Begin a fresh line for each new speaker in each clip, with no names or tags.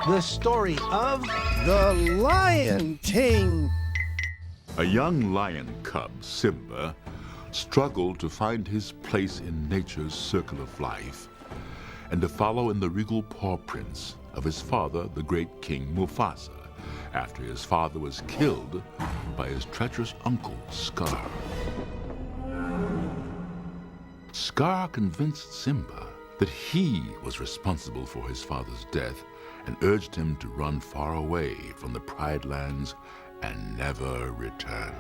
The story of the Lion King.
A young lion cub, Simba, struggled to find his place in nature's circle of life and to follow in the regal paw prints of his father, the great King Mufasa, after his father was killed by his treacherous uncle, Scar. Scar convinced Simba that he was responsible for his father's death and urged him to run far away from the Pride Lands and never return.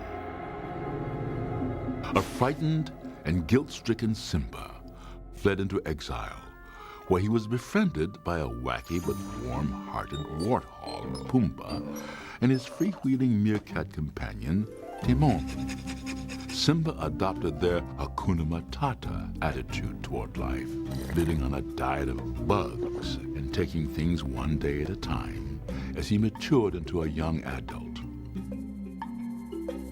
A frightened and guilt-stricken Simba fled into exile, where he was befriended by a wacky but warm-hearted warthog, Pumbaa, and his freewheeling meerkat companion, Timon. Simba adopted their Hakuna Matata attitude toward life, living on a diet of bugs and taking things one day at a time as he matured into a young adult.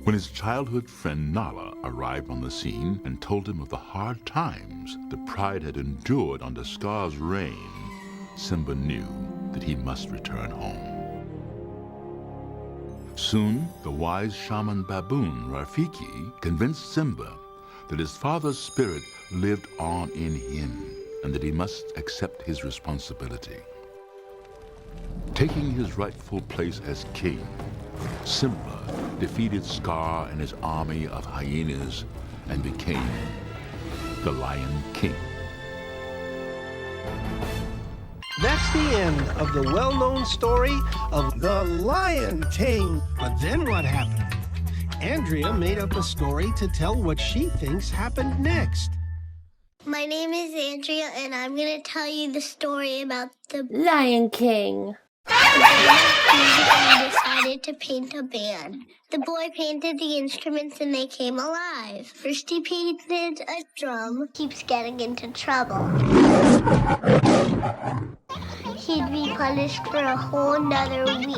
When his childhood friend Nala arrived on the scene and told him of the hard times the Pride had endured under Scar's reign, Simba knew that he must return home. Soon, the wise shaman baboon Rafiki convinced Simba that his father's spirit lived on in him and that he must accept his responsibility. Taking his rightful place as king, Simba defeated Scar and his army of hyenas and became the Lion King.
That's the end of the well-known story of the Lion King. But then what happened? Andrea made up a story to tell what she thinks happened next.
My name is Andrea, and I'm going to tell you the story about the
Lion King.
He decided to paint a band. The boy painted the instruments and they came alive. First he painted a drum. Keeps getting into trouble. He'd be punished for a whole nother week.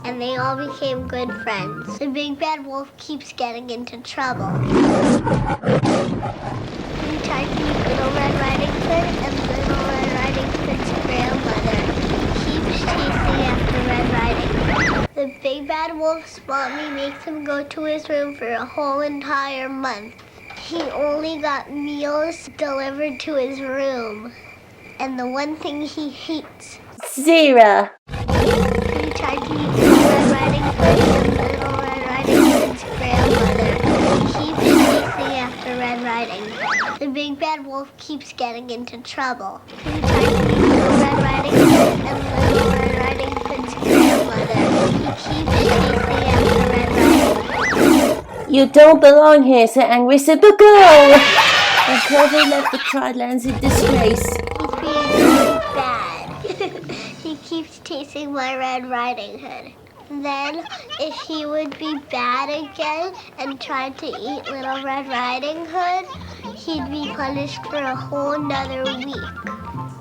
And they all became good friends. The big bad wolf keeps getting into trouble. He tried to meet Little Red Riding Hood and Little Red Riding Hood's grandmother. Chasing after Red Riding Hood. The big bad wolf's mommy makes him go to his room for a whole entire month. He only got meals delivered to his room. And the one thing he hates,
Zira.
He tried to meet Little Red Riding Hood and Little Red Riding Hood's grandmother. Keeps chasing after Red Riding Hood. The big bad wolf keeps getting into trouble. He tried to meet Little Red Riding Hood and Little Red Riding Hood's grandmother. He keeps chasing after Red Riding Hood.
You don't belong here, said angry Simba. Go! Until they left the Pride Lands in disgrace.
He's being really bad. He keeps chasing my Red Riding Hood. Then, if he would be bad again and try to eat Little Red Riding Hood, he'd be punished for a whole nother week.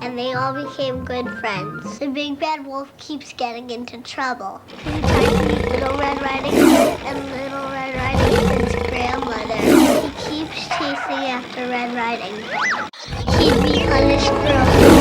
And they all became good friends. The big bad wolf keeps getting into trouble. He tried to meet Little Red Riding Hood and Little Red Riding Hood's grandmother. He keeps chasing after Red Riding Hood. He'd be punished for a whole